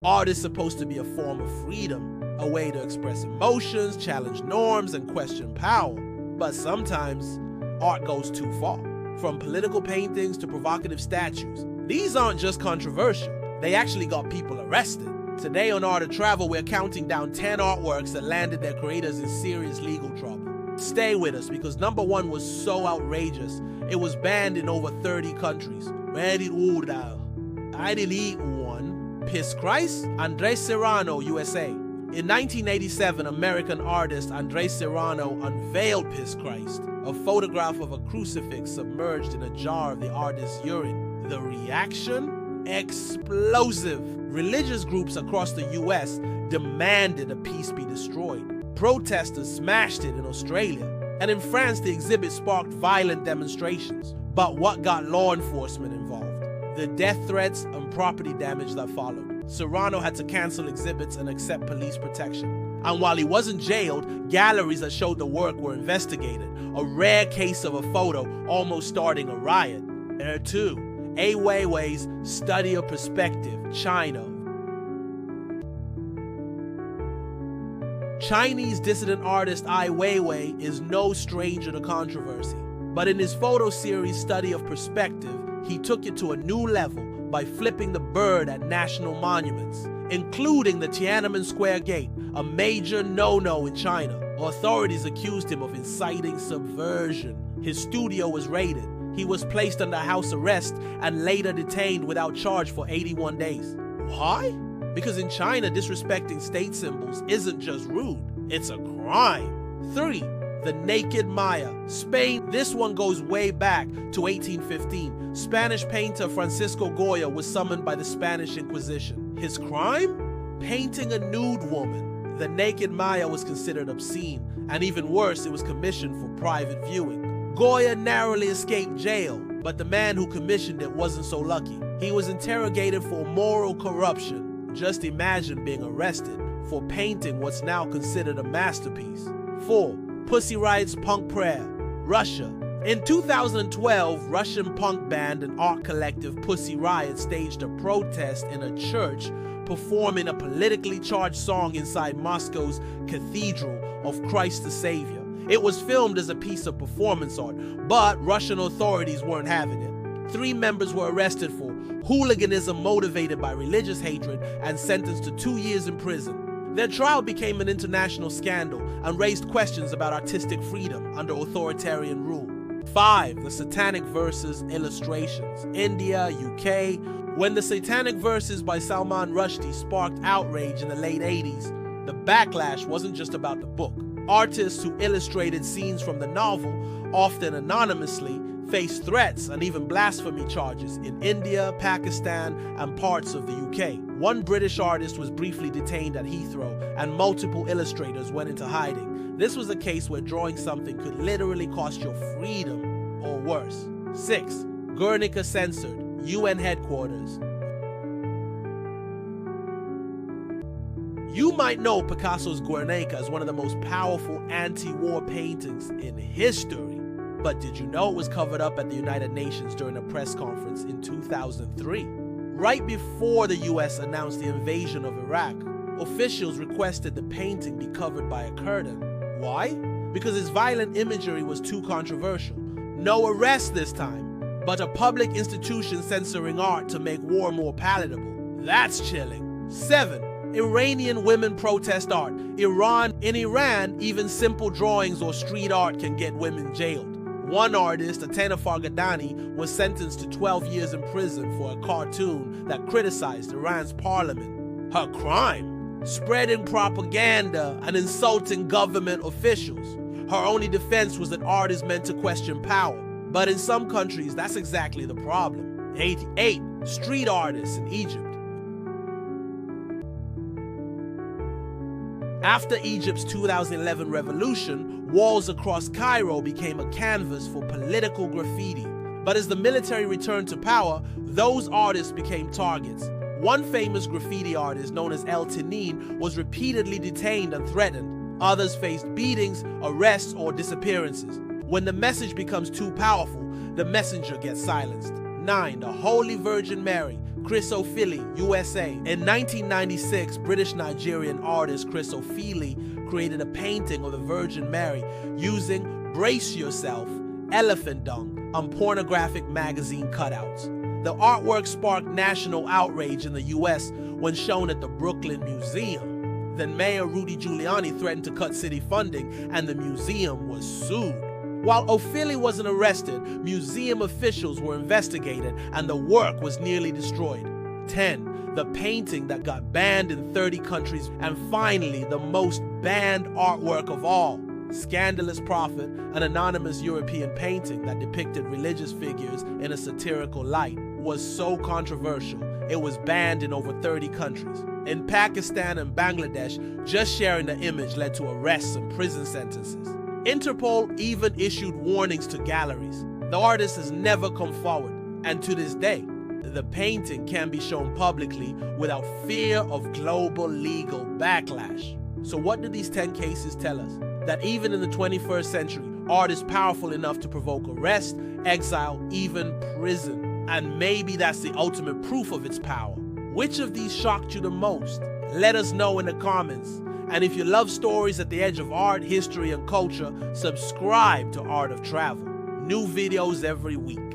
Art is supposed to be a form of freedom, a way to express emotions, challenge norms, and question power. But sometimes, art goes too far. From political paintings to provocative statues, these aren't just controversial, they actually got people arrested. Today on Art of Travel, we're counting down 10 artworks that landed their creators in serious legal trouble. Stay with us because number 1 was so outrageous, it was banned in over 30 countries. I delete one. Piss Christ? Andres Serrano, USA. In 1987, American artist Andres Serrano unveiled Piss Christ, a photograph of a crucifix submerged in a jar of the artist's urine. The reaction? Explosive. Religious groups across the US demanded a piece be destroyed. Protesters smashed it in Australia. And in France, the exhibit sparked violent demonstrations. But what got law enforcement involved? The death threats and property damage that followed. Serrano had to cancel exhibits and accept police protection. And while he wasn't jailed, galleries that showed the work were investigated, a rare case of a photo almost starting a riot. There too, Ai Weiwei's Study of Perspective, China. Chinese dissident artist Ai Weiwei is no stranger to controversy. But in his photo series Study of Perspective, he took it to a new level by flipping the bird at national monuments, including the Tiananmen Square Gate, a major no-no in China. Authorities accused him of inciting subversion. His studio was raided. He was placed under house arrest and later detained without charge for 81 days. Why? Because in China, disrespecting state symbols isn't just rude, it's a crime. 3. The Naked Maya, Spain. This one goes way back to 1815. Spanish painter Francisco Goya was summoned by the Spanish Inquisition. His crime? Painting a nude woman. The Naked Maya was considered obscene, and even worse, it was commissioned for private viewing. Goya narrowly escaped jail, but the man who commissioned it wasn't so lucky. He was interrogated for moral corruption. Just imagine being arrested for painting what's now considered a masterpiece. 4. Pussy Riot's Punk Prayer, Russia. In 2012, Russian punk band and art collective Pussy Riot staged a protest in a church, performing a politically charged song inside Moscow's Cathedral of Christ the Savior. It was filmed as a piece of performance art, but Russian authorities weren't having it. 3 members were arrested for hooliganism motivated by religious hatred and sentenced to 2 years in prison. Their trial became an international scandal and raised questions about artistic freedom under authoritarian rule. 5. The Satanic Verses illustrations, India, UK. When the Satanic Verses by Salman Rushdie sparked outrage in the late 80s, the backlash wasn't just about the book. Artists who illustrated scenes from the novel, often anonymously, faced threats and even blasphemy charges in India, Pakistan, and parts of the UK. One British artist was briefly detained at Heathrow, and multiple illustrators went into hiding. This was a case where drawing something could literally cost your freedom, or worse. 6. Guernica censored, UN headquarters. You might know Picasso's Guernica as one of the most powerful anti-war paintings in history. But did you know it was covered up at the United Nations during a press conference in 2003? Right before the US announced the invasion of Iraq, officials requested the painting be covered by a curtain. Why? Because its violent imagery was too controversial. No arrest this time, but a public institution censoring art to make war more palatable. That's chilling. 7. Iranian women protest art. In Iran, even simple drawings or street art can get women jailed. One artist, Atena Farghadani, was sentenced to 12 years in prison for a cartoon that criticized Iran's parliament. Her crime? Spreading propaganda and insulting government officials. Her only defense was that art is meant to question power. But in some countries, that's exactly the problem. 8. Street artists in Egypt. After Egypt's 2011 revolution, walls across Cairo became a canvas for political graffiti. But as the military returned to power, those artists became targets. One famous graffiti artist, known as El Tinin, was repeatedly detained and threatened. Others faced beatings, arrests, or disappearances. When the message becomes too powerful, the messenger gets silenced. 9. The Holy Virgin Mary, Chris O'Philly, USA. In 1996, British-Nigerian artist Chris O'Philly created a painting of the Virgin Mary using, brace yourself, elephant dung on pornographic magazine cutouts. The artwork sparked national outrage in the US when shown at the Brooklyn Museum. Then Mayor Rudy Giuliani threatened to cut city funding, and the museum was sued. While O'Philly wasn't arrested, museum officials were investigated and the work was nearly destroyed. 10. The painting that got banned in 30 countries, and finally the most banned artwork of all, Scandalous Prophet, an anonymous European painting that depicted religious figures in a satirical light, was so controversial it was banned in over 30 countries. In Pakistan and Bangladesh, just sharing the image led to arrests and prison sentences. Interpol even issued warnings to galleries. The artist has never come forward, and to this day, the painting can be shown publicly without fear of global legal backlash. So what do these 10 cases tell us? That even in the 21st century, art is powerful enough to provoke arrest, exile, even prison. And maybe that's the ultimate proof of its power. Which of these shocked you the most? Let us know in the comments. And if you love stories at the edge of art, history, and culture, subscribe to Art of Travel. New videos every week.